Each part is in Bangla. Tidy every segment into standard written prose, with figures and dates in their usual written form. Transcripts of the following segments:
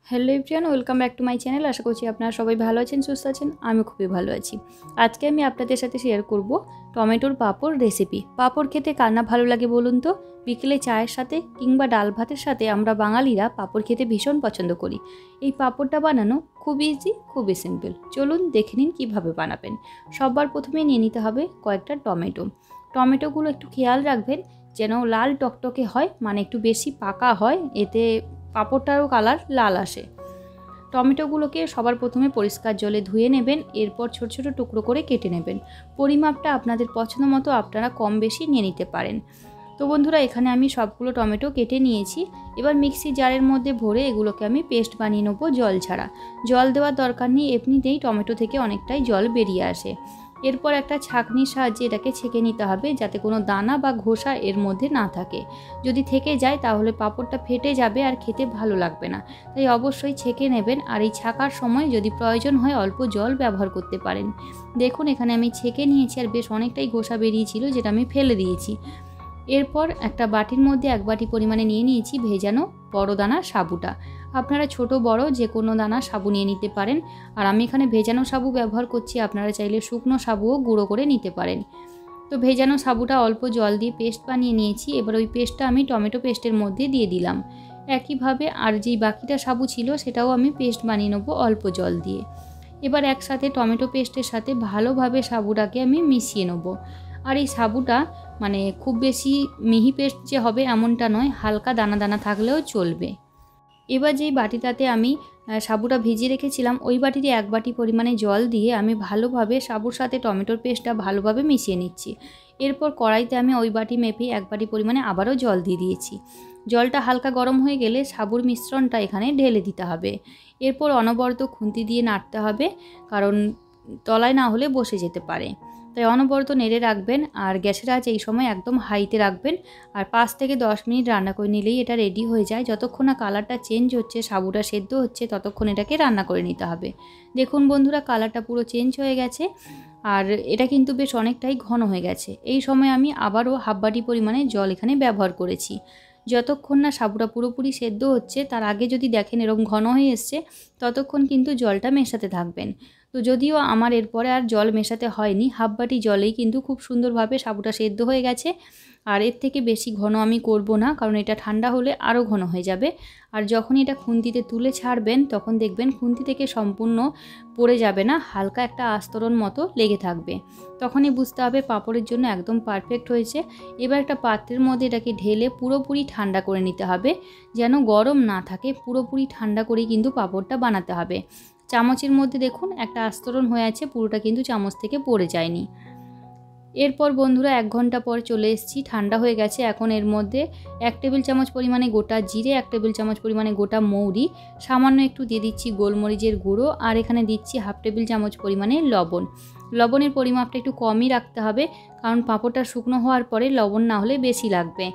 Hello everyone, welcome back to my channel. আশা করছি আপনারা সবাই ভালো আছেন, সুস্থ আছেন। আমি খুবই ভালো আছি। আজকে আমি আপনাদের সাথে শেয়ার করব টমেটোর পাঁপড় রেসিপি। পাঁপড় খেতে কার না ভালো লাগে বলুন তো? বিকেলে চায়ের সাথে কিংবা ডাল ভাতের সাথে আমরা বাঙালিরা পাঁপড় খেতে ভীষণ পছন্দ করি। এই পাঁপড়টা বানানো খুব ইজি, খুবই সিম্পল। চলুন দেখে নিন কীভাবে বানাবেন। সবার প্রথমে নিয়ে নিতে হবে কয়েকটা টমেটো। টমেটোগুলো একটু খেয়াল রাখবেন যেন লাল টকটকে হয়, মানে একটু বেশি পাকা হয়, এতে পাঁপড়টারও কালার লাল আসে। টমেটোগুলোকে সবার প্রথমে পরিষ্কার জলে ধুয়ে নেবেন, এরপর ছোট ছোট টুকরো করে কেটে নেবেন। পরিমাপটা আপনাদের পছন্দ মতো আপনারা কম বেশি নিয়ে নিতে পারেন। তো বন্ধুরা, এখানে আমি সবগুলো টমেটো কেটে নিয়েছি। এবার মিক্সি জারের মধ্যে ভরে এগুলোকে আমি পেস্ট বানিয়ে নেবো জল ছাড়া। জল দেওয়ার দরকার নেই, এমনিতেই টমেটো থেকে অনেকটাই জল বেরিয়ে আসে। এরপর একটা ছাঁকনির সাহায্যে এটাকে ছেঁকে নিতে হবে, যাতে কোনো দানা বা ঘোসা এর মধ্যে না থাকে। যদি থেকে যায় তাহলে পাঁপড়টা ফেটে যাবে আর খেতে ভালো লাগবে না। তাই অবশ্যই ছেঁকে নেবেন, আর এই ছাঁকার সময় যদি প্রয়োজন হয় অল্প জল ব্যবহার করতে পারেন। দেখুন এখানে আমি ছেঁকে নিয়েছি, আর বেশ অনেকটাই ঘোসা বেরিয়েছিল, যেটা আমি ফেলে দিয়েছি। এরপর একটা বাটির মধ্যে 1 বাটি পরিমাণে নিয়ে নিয়েছি ভেজানো বড় দানা সাবুটা। আপনারা ছোট বড় যে কোনো দানা সাবু নিয়ে নিতে পারেন, আর আমি এখানে ভেজানো সাবু ব্যবহার করছি। আপনারা চাইলে শুকনো সাবুও গুঁড়ো করে নিতে পারেন। তো ভেজানো সাবুটা অল্প জল দিয়ে পেস্ট বানিয়ে নিয়েছি। এবার ওই পেস্টটা আমি টমেটো পেস্টের মধ্যে দিয়ে দিলাম। একইভাবে আর যেই বাকিটা সাবু ছিল সেটাও আমি পেস্ট বানিয়ে নেবো অল্প জল দিয়ে। এবার একসাথে টমেটো পেস্টের সাথে ভালোভাবে সাবুটাকে আমি মিশিয়ে নেবো। আর এই সাবুটা মানে খুব বেশি মিহি পেস্ট যে হবে এমনটা নয়, হালকা দানা দানা থাকলেও চলবে। এবার যেই বাটিটাতে আমি সাবুটা ভিজিয়ে রেখেছিলাম, ওই বাটিতে 1 বাটি পরিমাণে জল দিয়ে আমি ভালোভাবে সাবুর সাথে টমেটোর পেস্টটা ভালোভাবে মিশিয়ে নিচ্ছি। এরপর কড়াইতে আমি ওই বাটি মেপে 1 বাটি পরিমাণে আবারও জল দিয়ে দিয়েছি। জলটা হালকা গরম হয়ে গেলে সাবুর মিশ্রণটা এখানে ঢেলে দিতে হবে। এরপর অনবরত খুন্তি দিয়ে নাড়তে হবে, কারণ তলায় না হলে বসে যেতে পারে। তাই অনবরত নেড়ে রাখবেন, আর গ্যাসের আঁচ এই সময় একদম হাইতে রাখবেন। আর 5 থেকে 10 মিনিট রান্না করে নিলেই এটা রেডি হয়ে যায়। যতক্ষণ না কালারটা চেঞ্জ হচ্ছে, সাবুটা সেদ্ধ হচ্ছে, ততক্ষণ এটাকে রান্না করে নিতে হবে। দেখুন বন্ধুরা, কালারটা পুরো চেঞ্জ হয়ে গেছে, আর এটা কিন্তু বেশ অনেকটাই ঘন হয়ে গেছে। এই সময় আমি আবারও 1/2 বাটি পরিমাণে জল এখানে ব্যবহার করেছি। যতক্ষণ না সাবুটা পুরোপুরি সেদ্ধ হচ্ছে, তার আগে যদি দেখেন এরকম ঘন হয়ে এসছে, ততক্ষণ কিন্তু জলটা মেশাতে থাকবেন। তো যদিও আমার এরপরে আর জল মেশাতে হয়নি, 1/2 বাটি জলেই কিন্তু খুব সুন্দরভাবে সাবুটা সেদ্ধ হয়ে গেছে। আর এর থেকে বেশি ঘন আমি করব না, কারণ এটা ঠান্ডা হলে আরও ঘন হয়ে যাবে। আর যখনই এটা খুন্তিতে তুলে ছাড়বেন, তখন দেখবেন খুন্তি থেকে সম্পূর্ণ পড়ে যাবে না, হালকা একটা আস্তরণ মতো লেগে থাকবে। তখনই বুঝতে হবে পাঁপড়ের জন্য একদম পারফেক্ট হয়েছে। এবার একটা পাত্রের মধ্যে এটাকে ঢেলে পুরোপুরি ঠান্ডা করে নিতে হবে, যেন গরম না থাকে। পুরোপুরি ঠান্ডা করেই কিন্তু পাঁপড়টা বানাতে হবে। চামচের মধ্যে দেখুন একটা আস্তরণ হয়ে আছে, পুরোটা কিন্তু চামচ থেকে পড়ে যায়নি। এরপর বন্ধুরা 1 ঘন্টা পর চলে এসেছি, ঠান্ডা হয়ে গেছে। এখন এর মধ্যে 1 টেবিল চামচ পরিমাণে গোটা জিরে, 1 টেবিল চামচ পরিমাণে গোটা মৌরি, সামান্য একটু দিয়ে দিচ্ছি গোলমরিচের গুঁড়ো, আর এখানে দিচ্ছি 1/2 টেবিল চামচ পরিমাণে লবণ। লবণের পরিমাপটা একটু কমই রাখতে হবে, কারণ পাঁপড়টা শুকনো হওয়ার পরে লবণ না হলে বেশি লাগবে।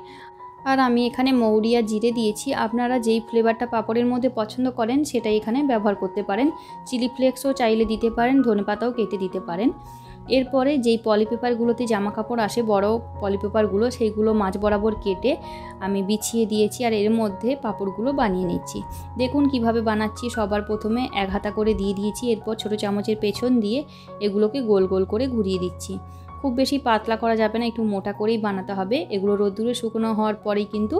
আর আমি এখানে মৌরি আর জিরে দিয়েছি। আপনারা যেই ফ্লেভারটা পাঁপড়ের মধ্যে পছন্দ করেন সেটাই এখানে ব্যবহার করতে পারেন। চিলি ফ্লেক্সও চাইলে দিতে পারেন, ধনেপাতাও কেটে দিতে পারেন। এরপরে যেই পলিপেপারগুলোতে জামা কাপড় আসে, বড় পলিপেপারগুলো, সেইগুলো মাঝ বরাবর কেটে আমি বিছিয়ে দিয়েছি, আর এর মধ্যে পাঁপড়গুলো বানিয়ে নিচ্ছি। দেখুন কিভাবে বানাচ্ছি। সবার প্রথমে 1 হাতা করে দিয়ে দিয়েছি, এরপর ছোটো চামচের পেছন দিয়ে এগুলোকে গোল গোল করে ঘুরিয়ে দিচ্ছি। খুব বেশি পাতলা করা যাবে না, একটু মোটা করেই বানাতে হবে। এগুলো রোদ্দুরে শুকনো হওয়ার পরেই কিন্তু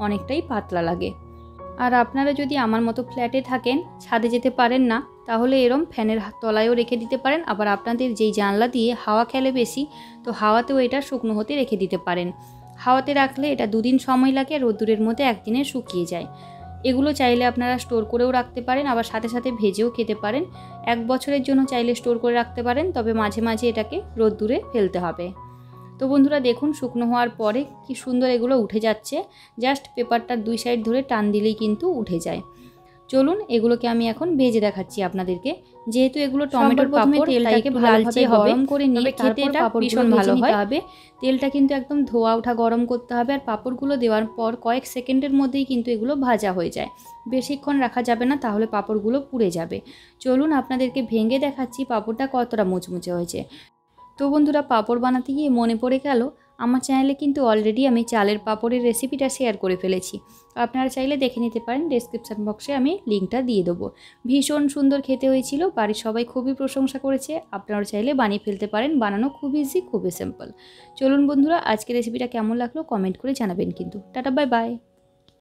অনেকটাই পাতলা লাগে। আর আপনারা যদি আমার মতো ফ্ল্যাটে থাকেন, ছাদে যেতে পারেন না, তাহলে এরম ফ্যানের তলায়ও রেখে দিতে পারেন। আবার আপনাদের যেই জানলা দিয়ে হাওয়া খেলে বেশি, তো হাওয়াতেও এটা শুকনো হতে রেখে দিতে পারেন। হাওয়াতে রাখলে এটা 2 দিন সময় লাগে, রোদ্দুরের মধ্যে 1 দিনে শুকিয়ে যায়। এগুলো চাইলে আপনারা স্টোর করেও রাখতে পারেন, আবার সাথে সাথে ভেজেও খেতে পারেন। 1 বছরের জন্য চাইলে স্টোর করে রাখতে পারেন, তবে মাঝে মাঝে এটাকে রোদ্দুরে ফেলতে হবে। তো বন্ধুরা দেখুন, শুকনো হওয়ার পরে কি সুন্দর এগুলো উঠে যাচ্ছে। জাস্ট পেপারটার 2 সাইড ধরে টান দিলেই কিন্তু উঠে যায়। চলুন এগুলোকে আমি এখন ভেজে দেখাচ্ছি আপনাদেরকে। যেহেতু এগুলো টমেটোর পাঁপড়, তেলটাকে ভালোভাবে গরম করে নিয়ে খেতে এটা ভীষণ ভালো হবে। তেলটা কিন্তু একদম ধোয়া ওঠা গরম করতে হবে, আর পাঁপড়গুলো দেওয়ার পর কয়েক সেকেন্ডের মধ্যেই কিন্তু এগুলো ভাজা হয়ে যায়। বেশিক্ষণ রাখা যাবে না, তাহলে পাঁপড়গুলো পুড়ে যাবে। চলুন আপনাদেরকে ভেঙে দেখাচ্ছি পাঁপড়টা কতটা মুচমুচে হয়েছে। তো বন্ধুরা, পাঁপড় বানাতে গিয়ে মনে পড়ে গেল আমার চ্যানেলে কিন্তু অলরেডি আমি চালের পাঁপড়ের রেসিপিটা শেয়ার করে ফেলেছি, আপনারা চাইলে দেখে নিতে পারেন। ডেসক্রিপশান বক্সে আমি লিঙ্কটা দিয়ে দেবো। ভীষণ সুন্দর খেতে হয়েছিল, বাড়ির সবাই খুবই প্রশংসা করেছে। আপনারা চাইলে বানিয়ে ফেলতে পারেন, বানানো খুব ইজি, খুবই সিম্পল। চলুন বন্ধুরা, আজকের রেসিপিটা কেমন লাগলো কমেন্ট করে জানাবেন কিন্তু। Tata, bye bye.